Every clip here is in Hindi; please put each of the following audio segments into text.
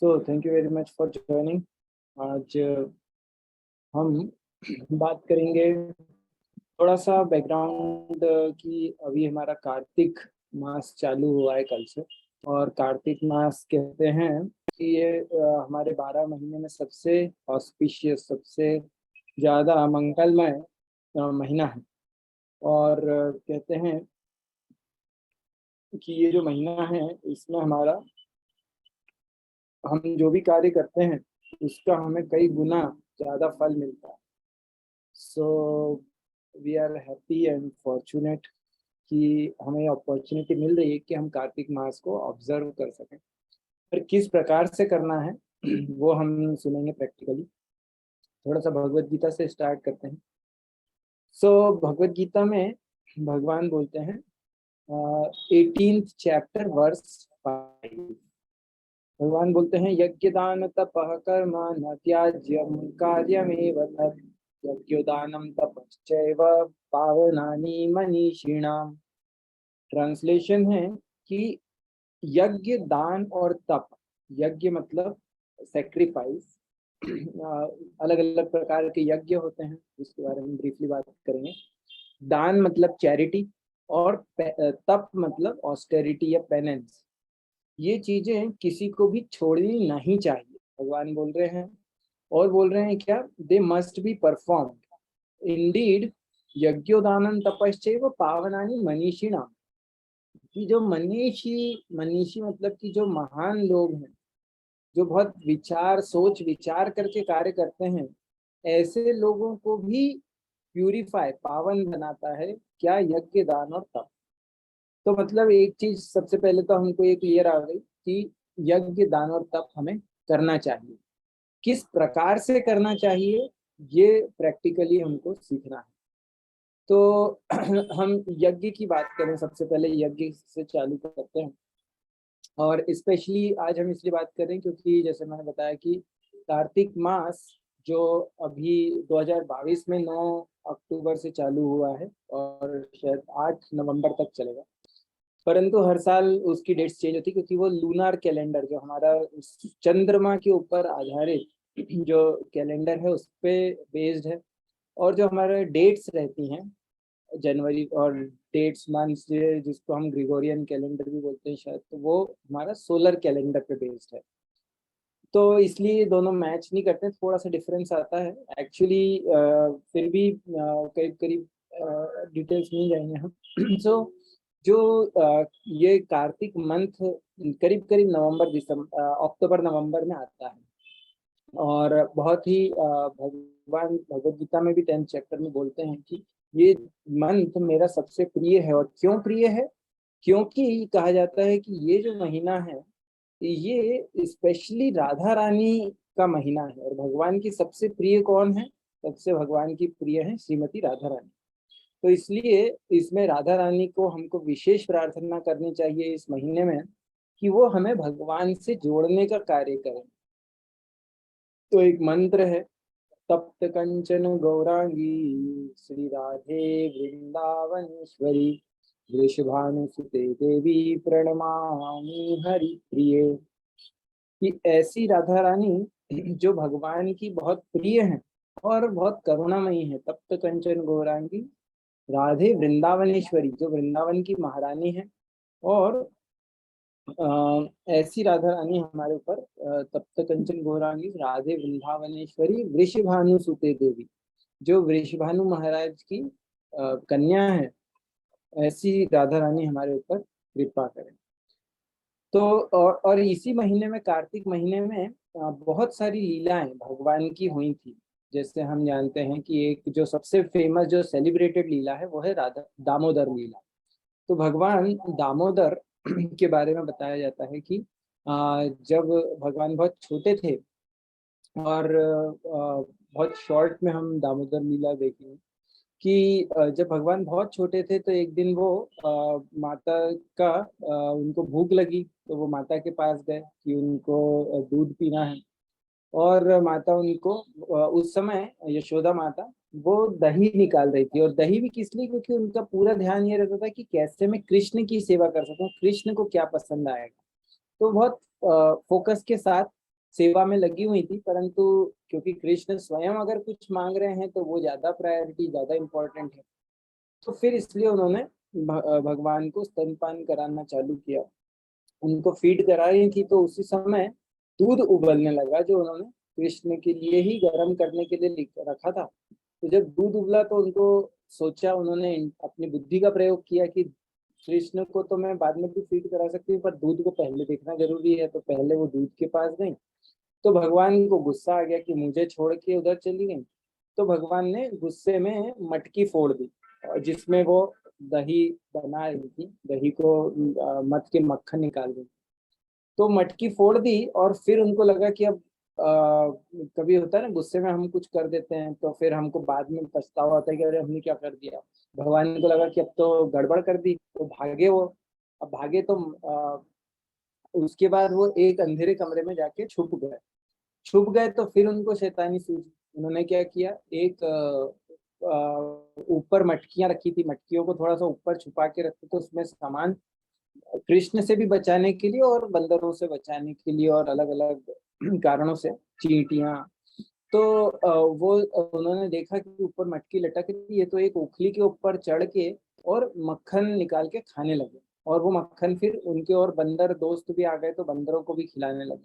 So thank you very much for joining. आज हम बात करेंगे थोड़ा सा बैकग्राउंड की। अभी हमारा कार्तिक मास चालू हुआ है कल से। और कार्तिक मास कहते हैं कि ये हमारे 12 महीने में सबसे ऑस्पिशियस, सबसे ज़्यादा मंगलमय महीना है। और कहते हैं कि ये जो महीना है इसमें हमारा, हम जो भी कार्य करते हैं उसका हमें कई गुना ज़्यादा फल मिलता है। So we are happy and fortunate कि हमें अपॉर्चुनिटी मिल रही है कि हम कार्तिक मास को ऑब्जर्व कर सकें। पर किस प्रकार से करना है वो हम सुनेंगे प्रैक्टिकली। थोड़ा सा भगवत गीता से स्टार्ट करते हैं। भगवत गीता में भगवान बोलते हैं 18th चैप्टर वर्स 5। भगवान बोलते हैं यज्ञ दान तपः कर्म न त्याज्यम कार्यमेव तत् यज्ञोदानम तपश्चैव पावनानि मनीषिणाम। ट्रांसलेशन है कि यज्ञ, दान और तप। यज्ञ मतलब सेक्रीफाइस। अलग अलग प्रकार के यज्ञ होते हैं जिसके बारे में ब्रीफली बात करेंगे। दान मतलब चैरिटी, और तप मतलब ऑस्टेरिटी या पेनेंस। ये चीजें किसी को भी छोड़नी नहीं चाहिए, भगवान बोल रहे हैं। और बोल रहे हैं क्या, they must be performed indeed. यज्ञोदानम तपश्चैव पावनानि मनीषिणाम। कि जो मनीषी, मनीषी मतलब कि जो महान लोग हैं, जो बहुत विचार, सोच विचार करके कार्य करते हैं, ऐसे लोगों को भी प्यूरिफाई, पावन बनाता है क्या, यज्ञ, दान और तप। तो मतलब एक चीज सबसे पहले तो हमको ये क्लियर आ गई कि यज्ञ, दान और तप हमें करना चाहिए। किस प्रकार से करना चाहिए ये प्रैक्टिकली हमको सीखना है। तो हम यज्ञ की बात करें, सबसे पहले यज्ञ से चालू करते हैं। और स्पेशली आज हम इसलिए बात करें क्योंकि जैसे मैंने बताया कि कार्तिक मास जो अभी 2022 में 9 अक्टूबर से चालू हुआ है और शायद 8 नवंबर तक चलेगा। परंतु हर साल उसकी डेट्स चेंज होती है क्योंकि वो लूनार कैलेंडर, जो हमारा चंद्रमा के ऊपर आधारित जो कैलेंडर है उस पे बेस्ड है। और जो हमारे डेट्स रहती हैं जनवरी, और डेट्स मंथ्स जिसको हम ग्रिगोरियन कैलेंडर भी बोलते हैं शायद, तो वो हमारा सोलर कैलेंडर पे बेस्ड है। तो इसलिए दोनों मैच नहीं करते, थोड़ा सा डिफरेंस आता है एक्चुअली। फिर भी करीब करीब डिटेल्स मिल जाएंगे हम। सो जो ये कार्तिक मंथ करीब करीब नवंबर दिसंबर अक्टूबर नवंबर में आता है। और बहुत ही भगवान भगवत गीता में भी 10th चैप्टर में बोलते हैं कि ये मंथ मेरा सबसे प्रिय है। और क्यों प्रिय है, क्योंकि कहा जाता है कि ये जो महीना है ये स्पेशली राधा रानी का महीना है। और भगवान की सबसे प्रिय कौन है, सबसे भगवान की प्रिय है श्रीमती राधा रानी। तो इसलिए इसमें राधा रानी को हमको विशेष प्रार्थना करनी चाहिए इस महीने में कि वो हमें भगवान से जोड़ने का कार्य करें। तो एक मंत्र है, तप्त कंचन गौरांगी श्री राधे वृंदावनेश्वरी वृषभानुसुते देवी प्रणमामि हरि प्रिय। कि ऐसी राधा रानी जो भगवान की बहुत प्रिय है और बहुत करुणामयी है। तप्त कंचन गौरांगी राधे वृंदावनेश्वरी, जो वृंदावन की महारानी है। और ऐसी राधा रानी हमारे ऊपर तप्त कंचन गौरांगी राधे वृंदावनेश्वरी वृषभानुसुते देवी, जो वृषभानु महाराज की कन्या है, ऐसी राधा रानी हमारे ऊपर कृपा करें। तो और इसी महीने में, कार्तिक महीने में बहुत सारी लीलाएं भगवान की हुई थी। जैसे हम जानते हैं कि एक जो सबसे फेमस, जो सेलिब्रेटेड लीला है वो है राधा दामोदर लीला। तो भगवान दामोदर के बारे में बताया जाता है कि जब भगवान बहुत छोटे थे, और बहुत शॉर्ट में हम दामोदर लीला देखेंगे कि जब भगवान बहुत छोटे थे तो एक दिन वो माता का उनको भूख लगी, तो वो माता के पास गए कि उनको दूध पीना है। और माता उनको उस समय यशोदा माता वो दही निकाल रही थी। और दही भी किस लिए, क्योंकि उनका पूरा ध्यान ये रहता था कि कैसे मैं कृष्ण की सेवा कर सकूं, कृष्ण को क्या पसंद आएगा। तो बहुत फोकस के साथ सेवा में लगी हुई थी, परंतु क्योंकि कृष्ण स्वयं अगर कुछ मांग रहे हैं तो वो ज्यादा प्रायोरिटी, ज्यादा इम्पोर्टेंट है। तो फिर इसलिए उन्होंने भगवान को स्तनपान कराना चालू किया। उनको फीड करा रही थी तो उसी समय दूध उबलने लगा, जो उन्होंने कृष्ण के लिए ही गर्म करने के लिए रखा था। तो जब दूध उबला तो उनको सोचा, उन्होंने अपनी बुद्धि का प्रयोग किया कि कृष्ण को तो मैं बाद में भी फीड करा सकती हूँ, पर दूध को पहले देखना जरूरी है। तो पहले वो दूध के पास गई, तो भगवान को गुस्सा आ गया कि मुझे छोड़ के उधर चली गई। तो भगवान ने गुस्से में मटकी फोड़ दी, और जिसमें वो दही बना रही थी, दही को मथ के मक्खन निकाल दी। तो मटकी फोड़ दी, और फिर उनको लगा कि अब कभी होता है ना, गुस्से में हम कुछ कर देते हैं तो फिर हमको बाद में पछतावा होता है कि अरे हमने क्या कर दिया। भगवान को लगा कि अब तो गड़बड़ कर दी, तो भागे वो। अब भागे तो उसके बाद वो एक अंधेरे कमरे में जाके छुप गए। तो फिर उनको शैतानी सूझी। उन्होंने क्या किया, एक ऊपर मटकियां रखी थी, मटकियों को थोड़ा सा ऊपर छुपा के रखते, तो उसमें सामान कृष्ण से भी बचाने के लिए और बंदरों से बचाने के लिए और अलग अलग कारणों से, चींटियां। तो वो उन्होंने देखा कि ऊपर मटकी लटक रही है, तो एक ओखली के ऊपर चढ़ के और मक्खन निकाल के खाने लगे। और वो मक्खन फिर उनके और बंदर दोस्त भी आ गए, तो बंदरों को भी खिलाने लगे।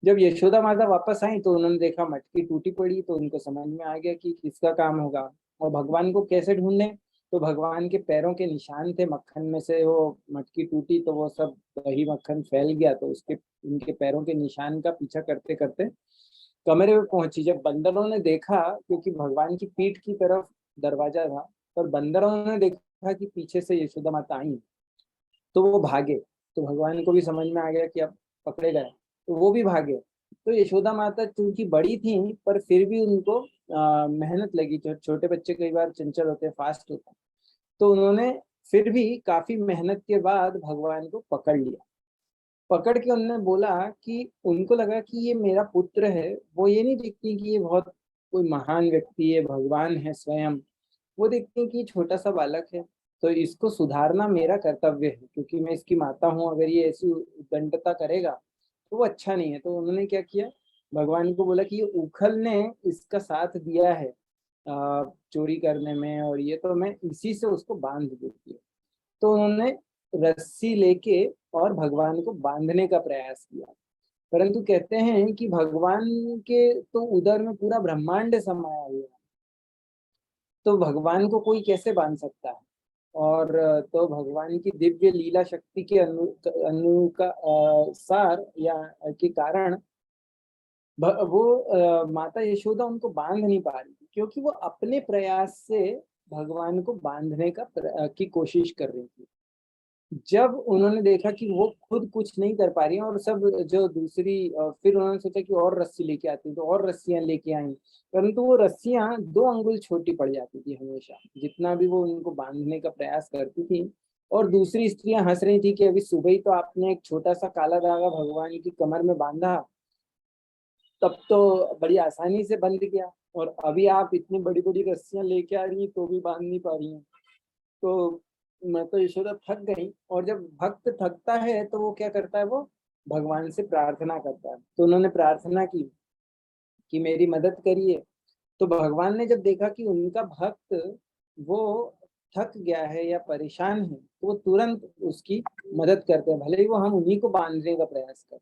जब यशोदा माता वापस आई तो उन्होंने देखा मटकी टूटी पड़ी, तो उनको समझ में आ गया कि किसका काम होगा और भगवान को कैसे ढूंढने। तो भगवान के पैरों के निशान थे मक्खन में से, वो मटकी टूटी तो वो सब दही मक्खन फैल गया, तो उसके उनके पैरों के निशान का पीछा करते करते कमरे में पहुंची। जब बंदरों ने देखा, क्योंकि भगवान की पीठ की तरफ दरवाजा था, पर बंदरों ने देखा कि पीछे से यशोदा माता आई, तो वो भागे। तो भगवान को भी समझ में आ गया कि अब पकड़े गए, तो वो भी भागे। तो यशोदा माता चूंकि बड़ी थी, पर फिर भी उनको मेहनत लगी। छोटे बच्चे कई बार चंचल होते हैं, फास्ट होते हैं, तो उन्होंने फिर भी काफी मेहनत के बाद भगवान को पकड़ लिया। पकड़ के उन्होंने बोला कि उनको लगा कि ये मेरा पुत्र है। वो ये नहीं देखती कि ये बहुत कोई महान व्यक्ति है, भगवान है स्वयं। वो देखती हैं कि छोटा सा बालक है, तो इसको सुधारना मेरा कर्तव्य है, क्योंकि मैं इसकी माता हूँ। अगर ये ऐसी उद्दंडता करेगा तो वो अच्छा नहीं है। तो उन्होंने क्या किया, भगवान को बोला कि ये उखल ने इसका साथ दिया है चोरी करने में, और ये तो मैं इसी से उसको बांध देती हूँ। तो उन्होंने रस्सी लेके और भगवान को बांधने का प्रयास किया। परंतु कहते हैं कि भगवान के तो उदर में पूरा ब्रह्मांड समाया हुआ है, तो भगवान को कोई कैसे बांध सकता है। और तो भगवान की दिव्य लीला शक्ति के अनुसार या के कारण वो माता यशोदा उनको बांध नहीं पा रही थी, क्योंकि वो अपने प्रयास से भगवान को बांधने की कोशिश कर रही थी। जब उन्होंने देखा कि वो खुद कुछ नहीं कर पा रही हैं, और सब जो दूसरी फिर उन्होंने सोचा कि और रस्सी लेके आती, तो और रस्सियां लेके आई। परंतु वो रस्सियां 2 अंगुल छोटी पड़ जाती थी हमेशा, जितना भी वो उनको बांधने का प्रयास करती थी। और दूसरी स्त्रियां हंस रही थी कि अभी सुबह ही तो आपने एक छोटा सा काला धागा भगवान की कमर में बांधा, तब तो बड़ी आसानी से बंध गया, और अभी आप इतनी बड़ी बड़ी रस्सियां लेके आ रही हैं तो भी बांध नहीं पा रही हैं। तो मैं तो यशोदा थक गई। और जब भक्त थकता है तो वो क्या करता है, वो भगवान से प्रार्थना करता है। तो उन्होंने प्रार्थना की कि मेरी मदद करिए। तो भगवान ने जब देखा कि उनका भक्त वो थक गया है या परेशान है, तो वो तुरंत उसकी मदद करते हैं, भले ही वो हम उन्हीं को बांधने का प्रयास करें।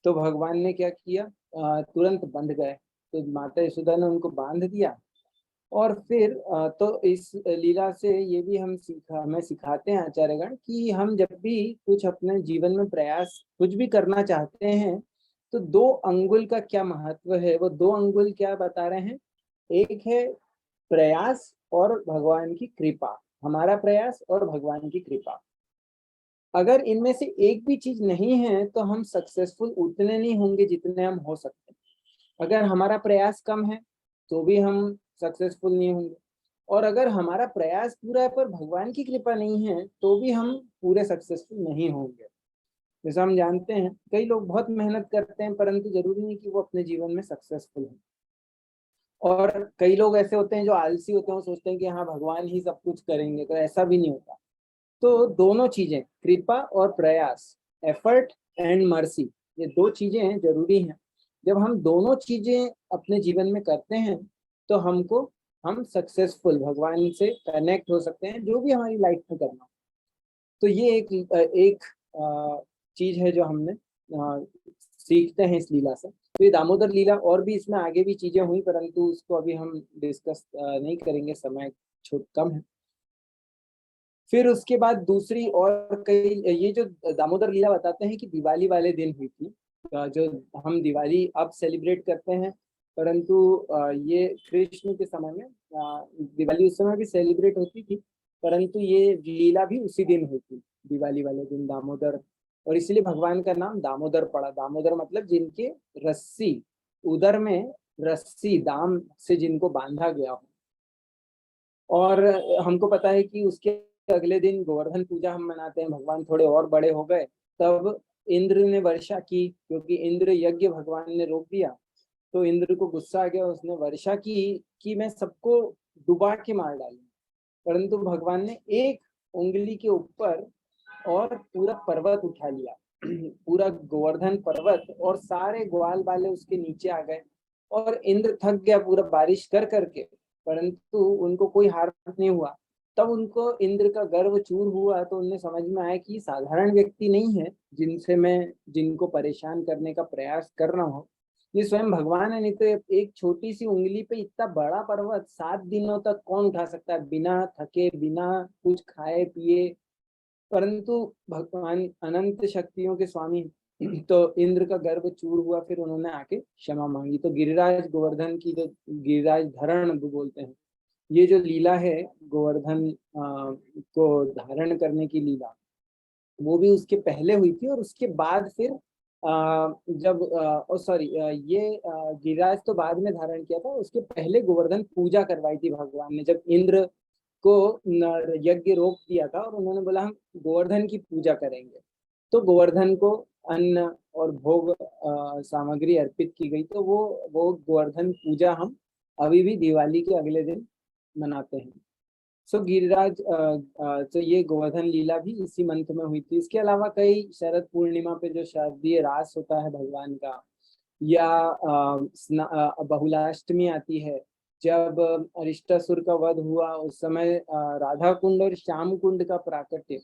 तो भगवान ने क्या किया, तुरंत बंध गए। तो माता यशोदा ने उनको बांध दिया। और फिर तो इस लीला से ये भी हमें सिखाते हैं आचार्यगण कि हम जब भी कुछ अपने जीवन में प्रयास कुछ भी करना चाहते हैं, तो 2 अंगुल का क्या महत्व है। वो 2 अंगुल क्या बता रहे हैं, एक है प्रयास और भगवान की कृपा, हमारा प्रयास और भगवान की कृपा। अगर इनमें से एक भी चीज नहीं है तो हम सक्सेसफुल उतने नहीं होंगे जितने हम हो सकते हैं। अगर हमारा प्रयास कम है तो भी हम सक्सेसफुल नहीं होंगे, और अगर हमारा प्रयास पूरा है पर भगवान की कृपा नहीं है तो भी हम पूरे सक्सेसफुल नहीं होंगे। जैसा हम जानते हैं कई लोग बहुत मेहनत करते हैं, परंतु जरूरी नहीं कि वो अपने जीवन में सक्सेसफुल हो। और कई लोग ऐसे होते हैं जो आलसी होते हैं, वो सोचते हैं कि हाँ भगवान ही सब कुछ करेंगे, तो ऐसा भी नहीं होता। तो दोनों चीजें, कृपा और प्रयास, एफर्ट एंड मर्सी, ये 2 चीजें जरूरी हैं। जब हम दोनों चीजें अपने जीवन में करते हैं तो हम सक्सेसफुल भगवान से कनेक्ट हो सकते हैं, जो भी हमारी लाइफ में करना। तो ये एक चीज है जो हमने सीखते हैं इस लीला से। तो ये दामोदर लीला, और भी इसमें आगे भी चीजें हुई, परंतु उसको अभी हम डिस्कस नहीं करेंगे, समय छूट कम है। फिर उसके बाद दूसरी और कई, ये जो दामोदर लीला बताते हैं कि दिवाली वाले दिन हुई थी, जो हम दिवाली अब सेलिब्रेट करते हैं, परंतु ये कृष्ण के समय में दिवाली उस समय भी सेलिब्रेट होती थी, परंतु ये लीला भी उसी दिन हुई थी, दिवाली वाले दिन, दामोदर। और इसलिए भगवान का नाम दामोदर पड़ा। दामोदर मतलब जिनके रस्सी, उदर में रस्सी दाम से जिनको बांधा गया हो। और हमको पता है कि उसके अगले दिन गोवर्धन पूजा हम मनाते हैं। भगवान थोड़े और बड़े हो गए तब इंद्र ने वर्षा की, क्योंकि इंद्र यज्ञ भगवान ने रोक दिया, तो इंद्र को गुस्सा आ गया, उसने वर्षा की कि मैं सबको डुबा के मार डालूं। परंतु भगवान ने एक उंगली के ऊपर और पूरा पर्वत उठा लिया, पूरा गोवर्धन पर्वत, और सारे ग्वाल वाले उसके नीचे आ गए। और इंद्र थक गया पूरा बारिश कर करके, परंतु उनको कोई हार नहीं हुआ। तब उनको इंद्र का गर्व चूर हुआ, तो उन्हें समझ में आया कि साधारण व्यक्ति नहीं है जिनको परेशान करने का प्रयास कर रहा हूँ, ये स्वयं भगवान है। नहीं तो एक छोटी सी उंगली पे इतना बड़ा पर्वत 7 दिनों तक कौन उठा सकता है, बिना थके, बिना कुछ खाए पिए। परंतु भगवान अनंत शक्तियों के स्वामी, तो इंद्र का गर्व चूर हुआ, फिर उन्होंने आके क्षमा मांगी। तो गिरिराज गोवर्धन की जो गिरिराज धरण बोलते हैं, ये जो लीला है गोवर्धन को धारण करने की लीला, वो भी उसके पहले हुई थी। और उसके बाद फिर जब सॉरी, ये गिरिराज तो बाद में धारण किया था, उसके पहले गोवर्धन पूजा करवाई थी भगवान ने, जब इंद्र को यज्ञ रोक दिया था और उन्होंने बोला हम गोवर्धन की पूजा करेंगे, तो गोवर्धन को अन्न और भोग सामग्री अर्पित की गई। तो वो गोवर्धन पूजा हम अभी भी दिवाली के अगले दिन मनाते हैं। सो गिरिराज तो ये गोवर्धन लीला भी इसी मंथ में हुई थी। इसके अलावा कई शरद पूर्णिमा पे जो शारदीय रास होता है भगवान का, या बहुलाष्टमी आती है, जब अरिष्टासुर का वध हुआ, उस समय राधा कुंड और श्याम कुंड का प्राकट्य,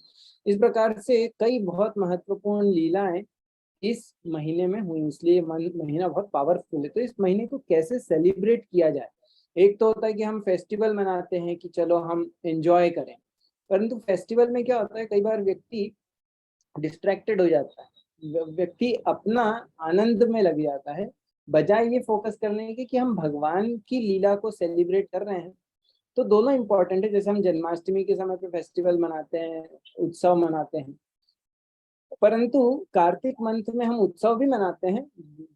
इस प्रकार से कई बहुत महत्वपूर्ण लीलाएं इस महीने में हुई। इसलिए महीना बहुत पावरफुल है। तो इस महीने को कैसे सेलिब्रेट किया जाए, एक तो होता है कि हम फेस्टिवल मनाते हैं कि चलो हम एंजॉय करें, परंतु फेस्टिवल में क्या होता है, कई बार व्यक्ति डिस्ट्रैक्टेड हो जाता है, व्यक्ति अपना आनंद में लग जाता है, बजाय ये फोकस करने के कि हम भगवान की लीला को सेलिब्रेट कर रहे हैं। तो दोनों इंपॉर्टेंट है। जैसे हम जन्माष्टमी के समय पे फेस्टिवल मनाते हैं, उत्सव मनाते हैं, परंतु कार्तिक मंथ में हम उत्सव भी मनाते हैं,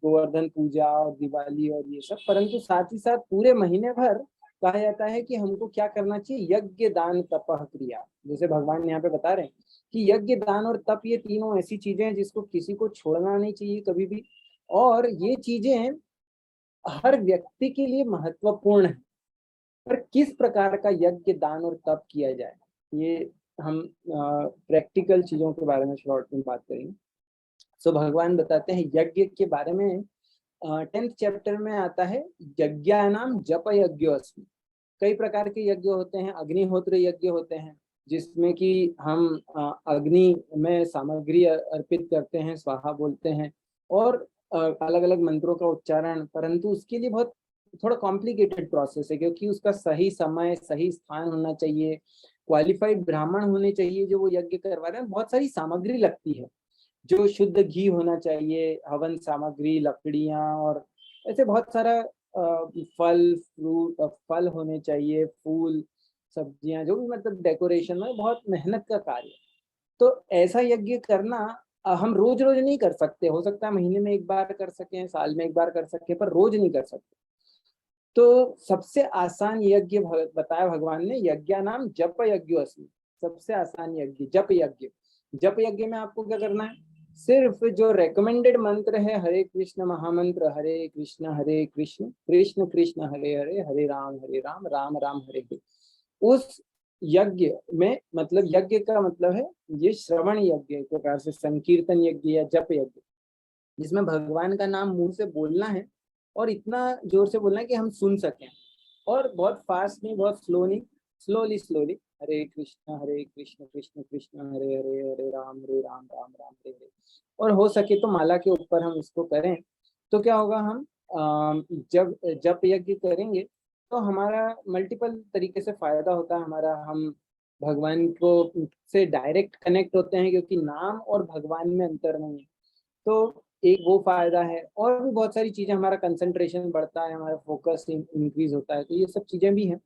गोवर्धन पूजा और दिवाली और ये सब, परंतु साथ ही साथ पूरे महीने भर कहा जाता है कि हमको क्या करना चाहिए, यज्ञ दान तपः क्रिया। जैसे भगवान यहाँ पे बता रहे हैं कि यज्ञ दान और तप, ये तीनों ऐसी चीजें हैं जिसको किसी को छोड़ना नहीं चाहिए कभी भी। और ये चीजें हर व्यक्ति के लिए महत्वपूर्ण है, पर किस प्रकार का यज्ञ दान और तप किया जाए, ये हम प्रैक्टिकल चीजों के बारे में शॉर्ट में बात करेंगे। सो भगवान बताते हैं यज्ञ के बारे में। 10th चैप्टर में आता है यज्ञानाम जप यज्ञोस्मि। कई प्रकार के यज्ञ होते हैं। अग्निहोत्र यज्ञ होते हैं, जिसमें कि हम अग्नि में सामग्री अर्पित करते हैं, स्वाहा बोलते हैं, और अलग अलग मंत्रों का उच्चारण, परंतु उसके लिए बहुत थोड़ा कॉम्प्लिकेटेड प्रोसेस है, क्योंकि उसका सही समय, सही स्थान होना चाहिए, क्वालिफाइड ब्राह्मण होने चाहिए जो वो यज्ञ करवा रहे हैं, बहुत सारी सामग्री लगती है, जो शुद्ध घी होना चाहिए, हवन सामग्री, लकड़ियां, और ऐसे बहुत सारा फल होने चाहिए, फूल, सब्जियां, जो भी मतलब डेकोरेशन में बहुत मेहनत का कार्य। तो ऐसा यज्ञ करना हम रोज रोज नहीं कर सकते। हो सकता है महीने में एक बार कर सकें, साल में एक बार कर सकें, पर रोज नहीं कर सकते। तो सबसे आसान यज्ञ बताया भगवान ने, यज्ञ नाम जप यज्ञोस्मि। सबसे आसान यज्ञ जप यज्ञ। जप यज्ञ में आपको क्या करना है, सिर्फ जो रेकमेंडेड मंत्र है, हरे कृष्ण महामंत्र, हरे कृष्ण कृष्ण कृष्ण हरे हरे, हरे राम राम राम हरे हरे, उस यज्ञ में, मतलब यज्ञ का मतलब है ये श्रवण यज्ञ, एक प्रकार से संकीर्तन यज्ञ या जप यज्ञ। जिसमें भगवान का नाम मुंह से बोलना है और इतना जोर से बोलना है कि हम सुन सकें, और बहुत फास्ट नहीं, बहुत स्लो नहीं, स्लोली स्लोली, हरे कृष्ण कृष्ण कृष्ण हरे हरे, हरे राम राम राम हरे हरे। और हो सके तो माला के ऊपर हम इसको करें, तो क्या होगा, हम जब जप यज्ञ करेंगे तो हमारा मल्टीपल तरीके से फायदा होता है हमारा। हम भगवान को से डायरेक्ट कनेक्ट होते हैं, क्योंकि नाम और भगवान में अंतर नहीं है। तो एक वो फायदा है, और भी बहुत सारी चीजें, हमारा कंसंट्रेशन बढ़ता है, हमारा फोकस इंक्रीज होता है, तो ये सब चीजें भी हैं।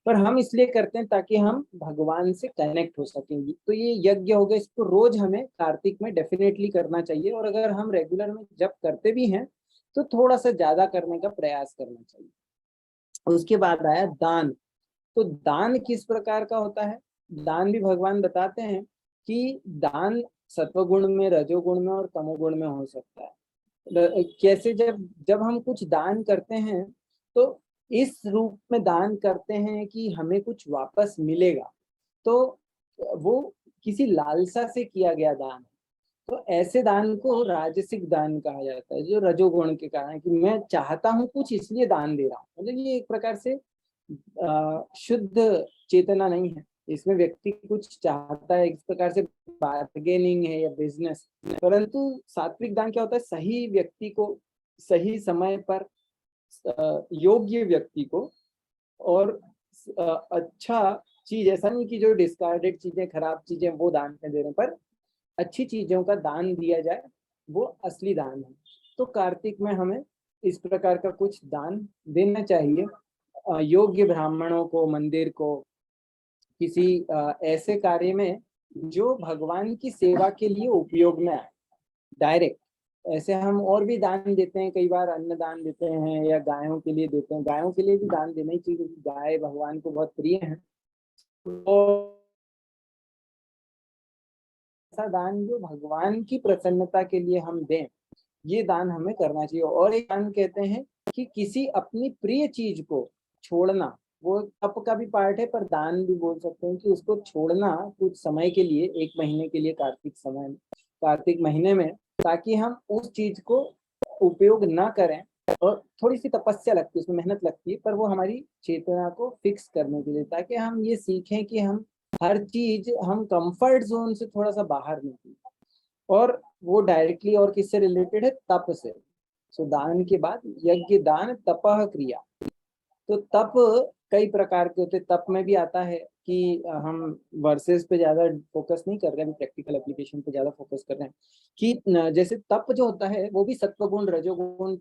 पर हम इसलिए करते हैं ताकि हम भगवान से कनेक्ट हो सकेंगे। तो ये यज्ञ हो गया, इसको रोज हमें कार्तिक में डेफिनेटली करना चाहिए, और अगर हम रेगुलर में जब करते भी हैं तो थोड़ा सा ज्यादा करने का प्रयास करना चाहिए। उसके बाद आया दान। तो दान किस प्रकार का होता है, दान भी भगवान बताते हैं कि दान सत्वगुण में, रजोगुण में और तमोगुण में हो सकता है। कैसे, जब जब हम कुछ दान करते हैं तो इस रूप में दान करते हैं कि हमें कुछ वापस मिलेगा, तो वो किसी लालसा से किया गया दान है। तो ऐसे दान को राजसिक दान कहा जाता है, जो रजोगुण के कारण, कि मैं चाहता हूँ कुछ इसलिए दान दे रहा हूँ, मतलब ये एक प्रकार से शुद्ध चेतना नहीं है, इसमें व्यक्ति कुछ चाहता है, इस प्रकार से बार्गेनिंग है या बिजनेस। परंतु सात्विक दान क्या होता है, सही व्यक्ति को सही समय पर, योग्य व्यक्ति को, और अच्छा चीज, ऐसा नहीं कि जो डिस्कार्डेड चीजें, खराब चीजें वो दान में दे रहे हैं, पर अच्छी चीजों का दान दिया जाए, वो असली दान है। तो कार्तिक में हमें इस प्रकार का कुछ दान देना चाहिए, योग्य ब्राह्मणों को, मंदिर को, किसी ऐसे कार्य में जो भगवान की सेवा के लिए उपयोग में आए डायरेक्ट। ऐसे हम और भी दान देते हैं, कई बार अन्न दान देते हैं, या गायों के लिए देते हैं, गायों के लिए भी दान देना ही चाहिए, क्योंकि गाय भगवान को बहुत प्रिय है। तो ऐसा दान जो भगवान की प्रसन्नता के लिए हम दें, ये दान हमें करना चाहिए। और एक दान कहते हैं कि किसी अपनी प्रिय चीज को छोड़ना, वो तप का भी पार्ट है, पर दान भी बोल सकते हैं, कि उसको छोड़ना कुछ समय के लिए, एक महीने के लिए, कार्तिक महीने में, ताकि हम उस चीज को उपयोग ना करें। और थोड़ी सी तपस्या लगती है, उसमें मेहनत लगती है, पर वो हमारी चेतना को फिक्स करने के लिए, ताकि हम ये सीखें कि हम हर चीज, हम कंफर्ट जोन से थोड़ा सा बाहर निकलें। और वो डायरेक्टली और किससे रिलेटेड है, तप से। सो दान के बाद यज्ञ, दान, तपह क्रिया। तो तप कई प्रकार के होते, तप में भी आता है कि हम वर्सेस पे ज्यादा फोकस नहीं कर रहे हैं, प्रैक्टिकल एप्लीकेशन पे ज्यादा फोकस कर रहे हैं, कि जैसे तप जो होता है वो भी सत्वगुण, रजोगुण,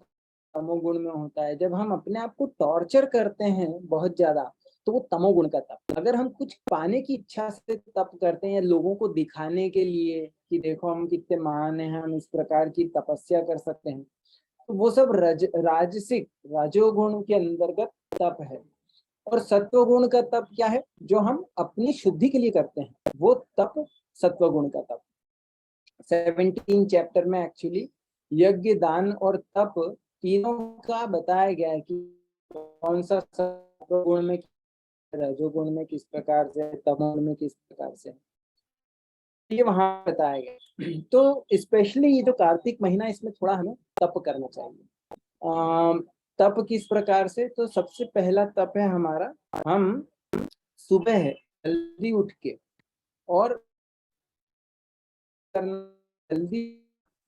तमोगुण में होता है। जब हम अपने आप को टॉर्चर करते हैं बहुत ज्यादा, तो वो तमोगुण का तप। अगर हम कुछ पाने की इच्छा से तप करते हैं, या लोगों को दिखाने के लिए कि देखो हम कितने महान हैं, हम इस प्रकार की तपस्या कर सकते हैं, तो वो सब राजसिक, रजोगुण के अंतर्गत तप है। और सत्वगुण का तप क्या है, जो हम अपनी शुद्धि के लिए करते हैं, वो तप सत्वगुण का तप। 17 चैप्टर में एक्चुअली यज्ञ, दान और तप तीनों का बताया गया है, कि कौन सा सत्वगुण में, रजोगुण में किस प्रकार से, तमोगुण में किस प्रकार से, ये वहां बताया गया। तो स्पेशली ये जो कार्तिक महीना, इसमें थोड़ा हमें तप करना चाहिए। तप किस प्रकार से, तो सबसे पहला तप है हमारा, हम सुबह है जल्दी उठ के, और करना जल्दी,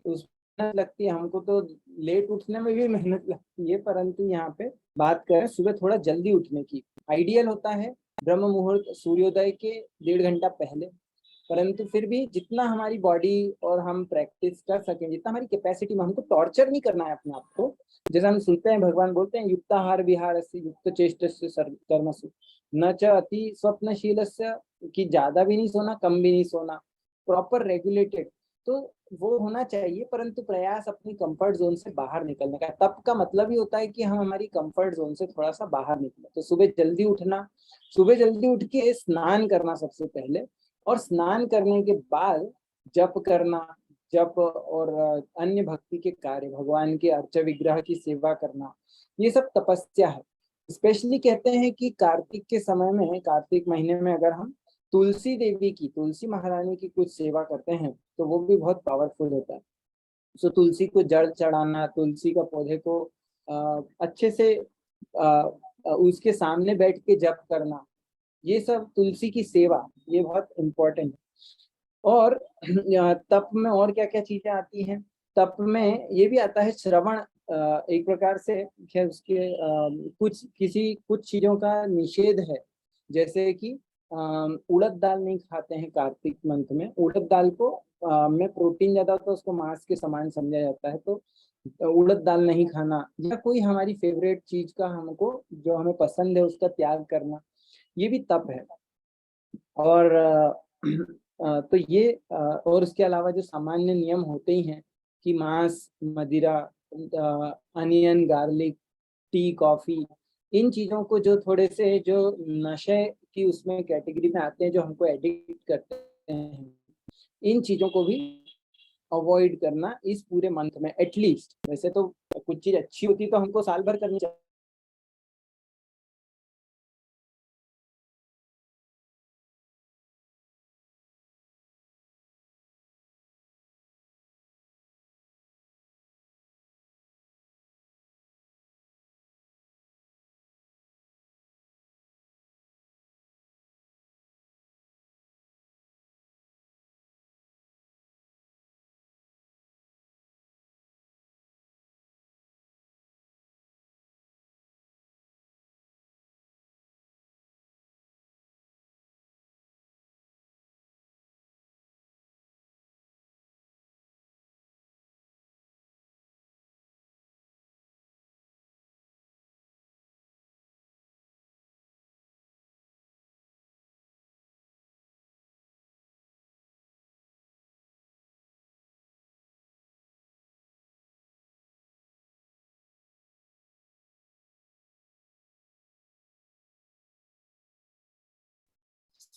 उस मेहनत लगती है हमको, तो लेट उठने में भी मेहनत लगती है, परंतु यहाँ पे बात करें सुबह थोड़ा जल्दी उठने की। आइडियल होता है ब्रह्म मुहूर्त, सूर्योदय के 1.5 घंटा पहले, परंतु फिर भी जितना हमारी बॉडी और हम प्रैक्टिस कर सकें, जितना हमारी कैपेसिटी में, हमको टॉर्चर नहीं करना है अपने आप को। जैसे हम सुनते हैं, भगवान बोलते हैं, युक्ताहार विहार से युक्त चेष्ट कर्मसु न च अति स्वप्नशील, कि ज्यादा भी नहीं सोना, कम भी नहीं सोना, प्रॉपर रेगुलेटेड। तो वो होना चाहिए, परंतु प्रयास अपनी कंफर्ट जोन से बाहर निकलने का। तप का मतलब ही होता है कि हम हमारी कंफर्ट जोन से थोड़ा सा बाहर निकले। तो सुबह जल्दी उठना, सुबह जल्दी उठ के स्नान करना सबसे पहले, और स्नान करने के बाद जप करना, जप और अन्य भक्ति के कार्य, भगवान के अर्च विग्रह की सेवा करना, ये सब तपस्या है। स्पेशली कहते हैं कि कार्तिक के समय में, कार्तिक महीने में, अगर हम तुलसी देवी की, तुलसी महारानी की कुछ सेवा करते हैं, तो वो भी बहुत पावरफुल होता है। सो तुलसी को जड़ चढ़ाना, तुलसी का पौधे को अच्छे से उसके सामने बैठ के जप करना, ये सब तुलसी की सेवा, ये बहुत इम्पोर्टेंट है। और तप में और क्या क्या चीजें आती हैं, तप में ये भी आता है श्रवण, एक प्रकार से खैर उसके कुछ चीजों का निषेध है, जैसे कि उड़द दाल नहीं खाते हैं कार्तिक मंथ में। उड़द दाल को में प्रोटीन ज्यादा होता है, उसको मांस के समान समझा जाता है, तो उड़द दाल नहीं खाना, या कोई हमारी फेवरेट चीज का हमको जो हमें पसंद है उसका त्याग करना, ये भी तप है। और तो ये और इसके अलावा जो सामान्य नियम होते ही हैं कि मांस, मदिरा, अनियन, गार्लिक, टी, कॉफी, इन चीजों को जो थोड़े से जो नशे की उसमें कैटेगरी में आते हैं, जो हमको एडिक्ट करते हैं, इन चीजों को भी अवॉइड करना इस पूरे मंथ में एटलीस्ट। वैसे तो कुछ चीज अच्छी होती तो हमको साल भर करनी चाहिए।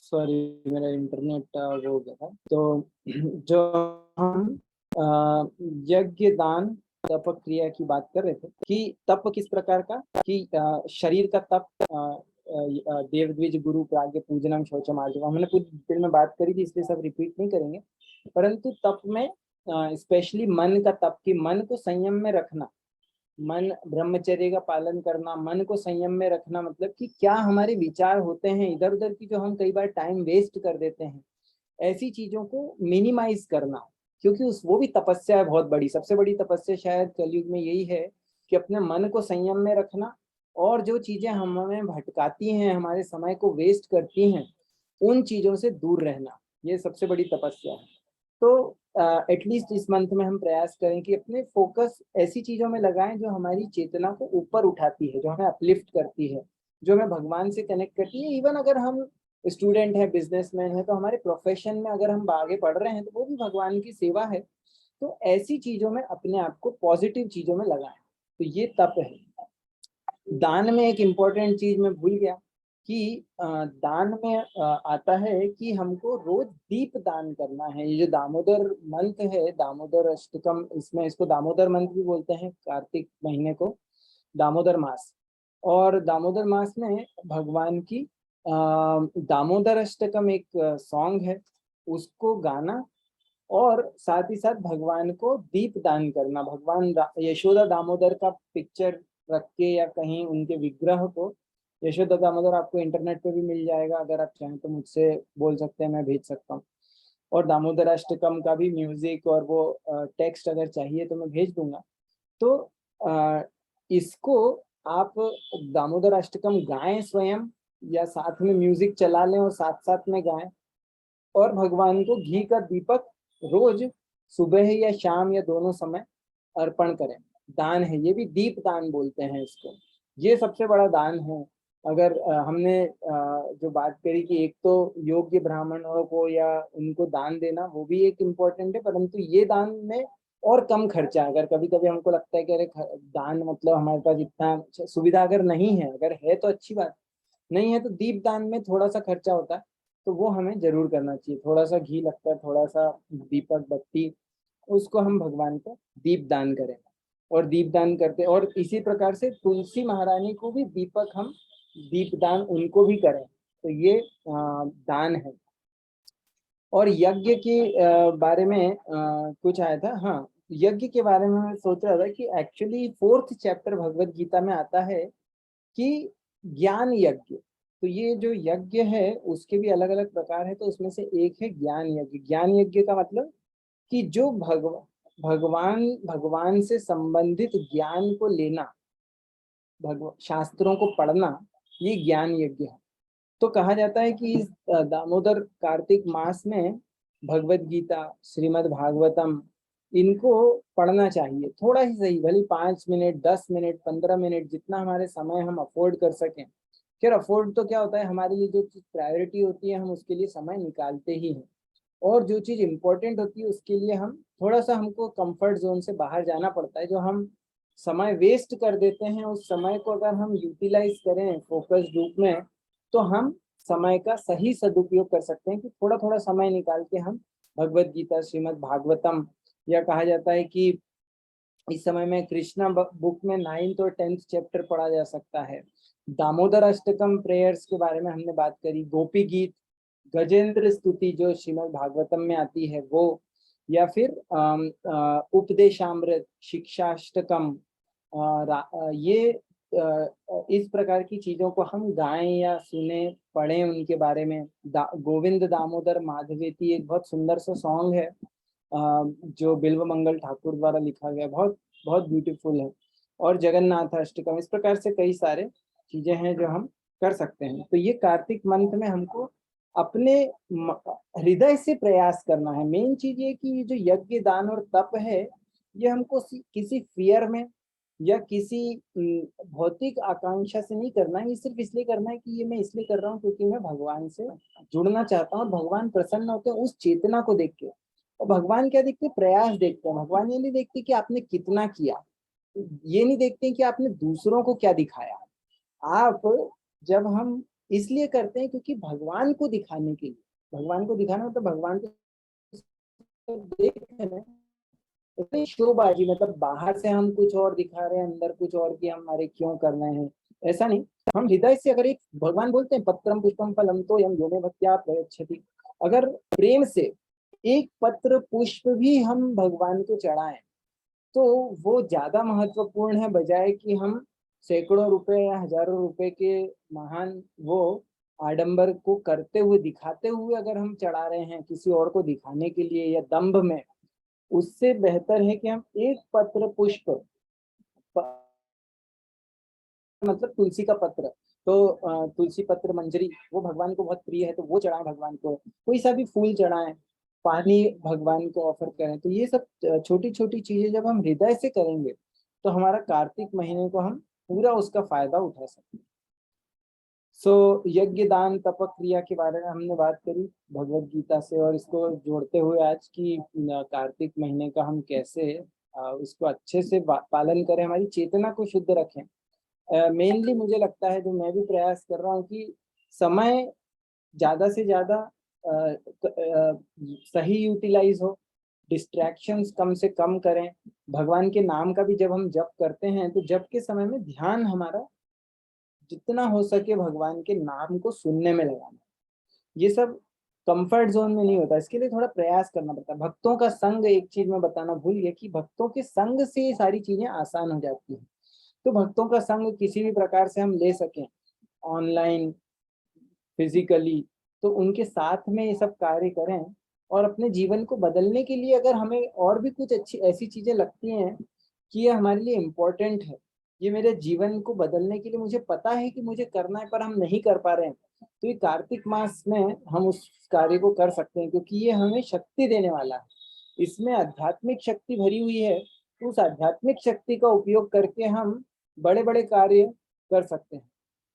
सॉरी, मेरा इंटरनेट वो हो गया था। तो जो हम यज्ञ, दान, तप क्रिया की बात कर रहे थे कि तप किस प्रकार का, कि शरीर का तप, देव द्विज गुरु प्राग्ञ पूजनम शौचम आर्जवम, हमने कुछ डिटेल में बात करी थी, इसलिए सब रिपीट नहीं करेंगे। परंतु तप में स्पेशली मन का तप, की मन को संयम में रखना, मन ब्रह्मचर्य का पालन करना, मन को संयम में रखना, मतलब कि क्या हमारे विचार होते हैं इधर उधर की, जो हम कई बार टाइम वेस्ट कर देते हैं, ऐसी चीजों को मिनिमाइज करना, क्योंकि उस वो भी तपस्या है बहुत बड़ी। सबसे बड़ी तपस्या शायद कलयुग में यही है कि अपने मन को संयम में रखना, और जो चीजें हमें भटकाती हैं, हमारे समय को वेस्ट करती हैं, उन चीजों से दूर रहना, ये सबसे बड़ी तपस्या है। तो एटलीस्ट इस मंथ में हम प्रयास करें कि अपने फोकस ऐसी चीजों में लगाएं जो हमारी चेतना को ऊपर उठाती है, जो हमें अपलिफ्ट करती है, जो हमें भगवान से कनेक्ट करती है। इवन अगर हम स्टूडेंट है, बिजनेसमैन है, तो हमारे प्रोफेशन में अगर हम आगे बढ़ रहे हैं तो वो भी भगवान की सेवा है। तो ऐसी चीजों में अपने आप को पॉजिटिव चीजों में लगाएं, तो ये तप है। दान में एक इम्पोर्टेंट चीज मैं भूल गया कि दान में आता है कि हमको रोज दीप दान करना है। ये जो दामोदर मंथ है, दामोदर अष्टकम, इसमें इसको दामोदर मंथ भी बोलते हैं, कार्तिक महीने को दामोदर मास। और दामोदर मास में भगवान की दामोदर अष्टकम एक सॉन्ग है, उसको गाना, और साथ ही साथ भगवान को दीप दान करना। भगवान यशोदा दामोदर का पिक्चर रख के, या कहीं उनके विग्रह को, यशोदा दामोदर आपको इंटरनेट पे भी मिल जाएगा, अगर आप चाहें तो मुझसे बोल सकते हैं, मैं भेज सकता हूँ। और दामोदर अष्टकम का भी म्यूजिक और वो टेक्स्ट अगर चाहिए तो मैं भेज दूंगा। तो इसको आप दामोदर अष्टकम गाएं स्वयं, या साथ में म्यूजिक चला लें और साथ साथ में गाएं, और भगवान को घी का दीपक रोज सुबह या शाम या दोनों समय अर्पण करें। दान है, ये भी दीप दान बोलते हैं इसको, ये सबसे बड़ा दान है। अगर हमने जो बात करी कि एक तो योग्य ब्राह्मणों को या उनको दान देना, वो भी एक इम्पोर्टेंट है, परंतु ये दान में और कम खर्चा। अगर कभी कभी हमको लगता है कि अरे दान मतलब हमारे पास इतना सुविधा अगर नहीं है, अगर है तो अच्छी बात, नहीं है तो दीप दान में थोड़ा सा खर्चा होता है, तो वो हमें जरूर करना चाहिए। थोड़ा सा घी लगता है, थोड़ा सा दीपक बत्ती, उसको हम भगवान को दीप दान करें, और दीप दान करते, और इसी प्रकार से तुलसी महारानी को भी दीपक हम दीप दान उनको भी करें, तो ये दान है। और यज्ञ के बारे में कुछ आया था, हाँ, यज्ञ के बारे में मैं सोच रहा था कि actually 4th chapter Bhagavad Gita में आता है कि ज्ञान यज्ञ। तो ये जो यज्ञ है उसके भी अलग अलग प्रकार है, तो उसमें से एक है ज्ञान यज्ञ। ज्ञान यज्ञ का मतलब कि जो भगवान से संबंधित ज्ञान को लेना, शास्त्रों को पढ़ना, ये ज्ञान यज्ञ है। तो कहा जाता है कि इस दामोदर कार्तिक मास में भगवत गीता, श्रीमद् भागवतम, इनको पढ़ना चाहिए। थोड़ा ही सही, भले 5 मिनट, 10 मिनट, 15 मिनट, जितना हमारे समय हम अफोर्ड कर सकें। फिर अफोर्ड तो क्या होता है, हमारे लिए जो चीज प्रायोरिटी होती है हम उसके लिए समय निकालते ही हैं, और जो चीज इंपॉर्टेंट होती है उसके लिए हम थोड़ा सा, हमको कंफर्ट जोन से बाहर जाना पड़ता है। जो हम समय वेस्ट कर देते हैं, उस समय को अगर हम यूटिलाइज करें फोकस रूप में, तो हम समय का सही सदुपयोग कर सकते हैं। कि थोड़ा थोड़ा समय निकाल के हम भगवत गीता, श्रीमद् भागवतम, या कहा जाता है कि इस समय में कृष्णा बुक में 9th और 10th चैप्टर पढ़ा जा सकता है। दामोदर अष्टकम प्रेयर्स के बारे में हमने बात करी, गोपी गीत, गजेंद्र स्तुति जो श्रीमद् भागवतम में आती है वो, या फिर उपदेशामृत, शिक्षाष्टकम, ये इस प्रकार की चीजों को हम गाएं या सुने, पढ़ें उनके बारे में। गोविंद दामोदर माधवेती एक बहुत सुंदर सा सॉन्ग है जो बिल्व मंगल ठाकुर द्वारा लिखा गया, बहुत बहुत ब्यूटीफुल है। और जगन्नाथ अष्टकम, इस प्रकार से कई सारे चीजें हैं जो हम कर सकते हैं। तो ये कार्तिक मंथ में हमको अपने हृदय से प्रयास करना है। मेन चीज ये कि जो यज्ञ, दान और तप है, ये हमको किसी फियर में या किसी भौतिक आकांक्षा से नहीं करना है। ये सिर्फ इसलिए करना है कि ये मैं इसलिए कर रहा हूँ क्योंकि मैं भगवान से जुड़ना चाहता हूँ। भगवान प्रसन्न होते हैं उस चेतना को देख के। और भगवान क्या देखते हैं? प्रयास देखते हैं। भगवान ये नहीं देखते कि आपने कितना किया, ये नहीं देखते कि आपने दूसरों को क्या दिखाया। आप, जब हम इसलिए करते हैं क्योंकि भगवान को दिखाने के लिए, भगवान को दिखाना मतलब भगवान को देख रहे हैं, शोबाजी, मतलब बाहर से हम कुछ और दिखा रहे हैं, अंदर कुछ और, कि हमारे क्यों कर रहे हैं, ऐसा नहीं। हम हृदय से, अगर एक भगवान बोलते हैं पत्रम पुष्पम फलम तो यम यो मे भक्त्या प्रयच्छति, अगर प्रेम से एक पत्र पुष्प भी हम भगवान को चढ़ाएं तो वो ज्यादा महत्वपूर्ण है, बजाय कि हम सैकड़ों रुपए या हजारों रुपए के महान वो आडंबर को करते हुए, दिखाते हुए अगर हम चढ़ा रहे हैं किसी और को दिखाने के लिए या दंभ में, उससे बेहतर है कि हम एक पत्र पुष्प, मतलब तुलसी का पत्र, तो तुलसी पत्र मंजरी वो भगवान को बहुत प्रिय है, तो वो चढ़ाएं भगवान को। कोई सा भी फूल चढ़ाएं, पानी भगवान को ऑफर करें। तो ये सब छोटी छोटी चीजें जब हम हृदय से करेंगे तो हमारा कार्तिक महीने को हम पूरा उसका फायदा उठा सकते हैं। यज्ञ, दान, तप, क्रिया के बारे में हमने बात करी भगवत गीता से, और इसको जोड़ते हुए आज की कार्तिक महीने का हम कैसे उसको अच्छे से पालन करें, हमारी चेतना को शुद्ध रखें। मेनली मुझे लगता है, जो मैं भी प्रयास कर रहा हूँ, कि समय ज्यादा से ज्यादा सही यूटिलाइज हो, डिस्ट्रैक्शंस कम से कम करें। भगवान के नाम का भी जब हम जप करते हैं तो जप के समय में ध्यान हमारा जितना हो सके भगवान के नाम को सुनने में लगाना। ये सब कंफर्ट जोन में नहीं होता, इसके लिए थोड़ा प्रयास करना पड़ता है। भक्तों का संग, एक चीज मैं बताना भूल गया, कि भक्तों के संग से ये सारी चीजें आसान हो जाती हैं। तो भक्तों का संग किसी भी प्रकार से हम ले सकें, ऑनलाइन, फिजिकली, तो उनके साथ में ये सब कार्य करें। और अपने जीवन को बदलने के लिए अगर हमें और भी कुछ अच्छी ऐसी चीजें लगती हैं कि ये हमारे लिए इम्पोर्टेंट है, ये मेरे जीवन को बदलने के लिए मुझे पता है कि मुझे करना है पर हम नहीं कर पा रहे हैं, तो ये कार्तिक मास में हम उस कार्य को कर सकते हैं, क्योंकि ये हमें शक्ति देने वाला है। इसमें आध्यात्मिक शक्ति भरी हुई है, तो उस आध्यात्मिक शक्ति का उपयोग करके हम बड़े बड़े कार्य कर सकते हैं।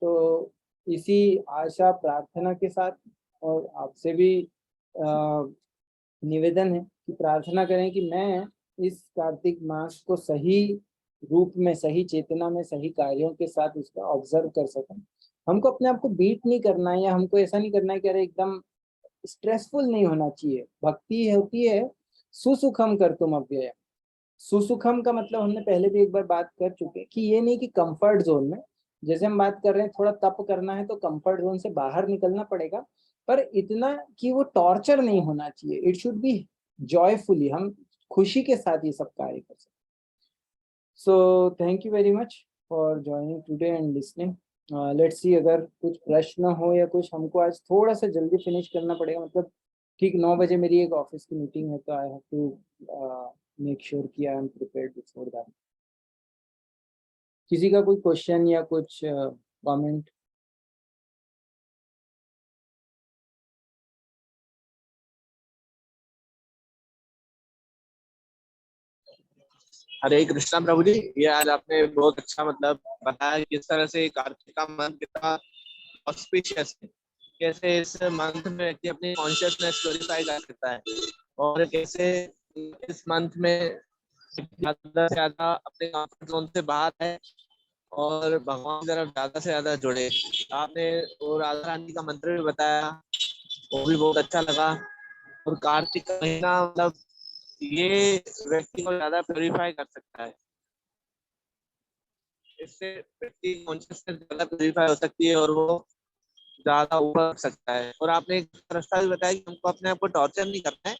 तो इसी आशा प्रार्थना के साथ, और आपसे भी निवेदन है कि प्रार्थना करें कि मैं इस कार्तिक मास को सही रूप में, सही चेतना में, सही कार्यों के साथ उसका ऑब्जर्व कर सकूं। हमको अपने आप को बीट नहीं करना है, या हमको ऐसा नहीं करना है कि अरे एकदम स्ट्रेसफुल नहीं होना चाहिए। भक्ति होती है सुसुखम कर तुम अव्यय। सुसुखम का मतलब हमने पहले भी एक बार बात कर चुके हैं, कि ये नहीं कि कंफर्ट जोन में, जैसे हम बात कर रहे हैं थोड़ा तप करना है तो कंफर्ट जोन से बाहर निकलना पड़ेगा, पर इतना कि वो टॉर्चर नहीं होना चाहिए। It should be joyfully. हम खुशी के साथ ये सब कार्य कर सकते। So thank you very much for joining today and listening. Let's see, अगर कुछ प्रश्न हो या कुछ, हमको आज थोड़ा सा जल्दी फिनिश करना पड़ेगा, मतलब ठीक 9 बजे मेरी एक ऑफिस की मीटिंग है, तो I have to make sure कि I am prepared before that. किसी का कोई क्वेश्चन या कुछ कमेंट? हरे कृष्णा प्रभु जी, ये आज आपने बहुत अच्छा मतलब बताया किस तरह से कार्तिक का मंथ कितना ऑस्पिशियस है, कैसे इस मंथ में व्यक्ति अपनी कॉन्शियसनेस प्योरीफाई कर सकता है और कैसे इस मंथ में ज्यादा से ज्यादा अपने कंफर्ट जोन से बाहर है और भगवान की तरफ ज्यादा से ज्यादा जुड़े। आपने वो राधा रानी का मंत्र भी बताया, वो भी बहुत अच्छा लगा। और कार्तिक का महीना मतलब ये व्यक्ति को ज्यादा प्योरीफाई कर सकता है, इससे व्यक्ति कॉन्शियसनेस ज्यादा प्योरीफाई हो सकती है और वो ज्यादा ऊपर उठ सकता है। और आपने एक रास्ता भी बताया कि हमको अपने आप को टॉर्चर नहीं करना है।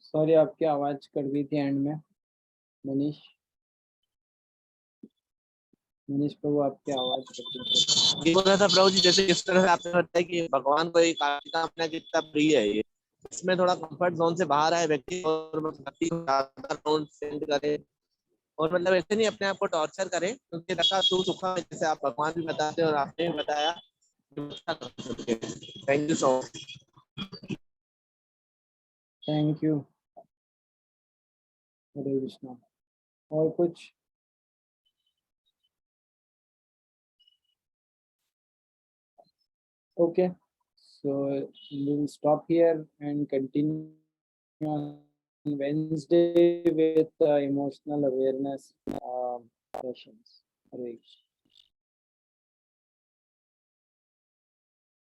सॉरी, आपकी आवाज कट गई थी एंड में। मनीष, मनीष प्रभु, आपकी आवाज कट गई थी। ये बोल रहा था प्रभु जी, जैसे किस तरह से आपने बताया कि भगवान को एक कार्तिक अपना कितना प्रिय है, ये इसमें थोड़ा कंफर्ट जोन से बाहर आए व्यक्ति और भक्ति को ज्यादा राउंड सेंड करे और मतलब ऐसे नहीं अपने आप को टॉर्चर करे, क्योंकि रखा तू सुखा, जैसे आप भगवान भी बताते हैं और आपने भी बताया। Thank you so much. Thank you. Hare Krishna. और कुछ? Okay, so we'll stop here and continue on Wednesday with emotional awareness sessions. Hare Krishna.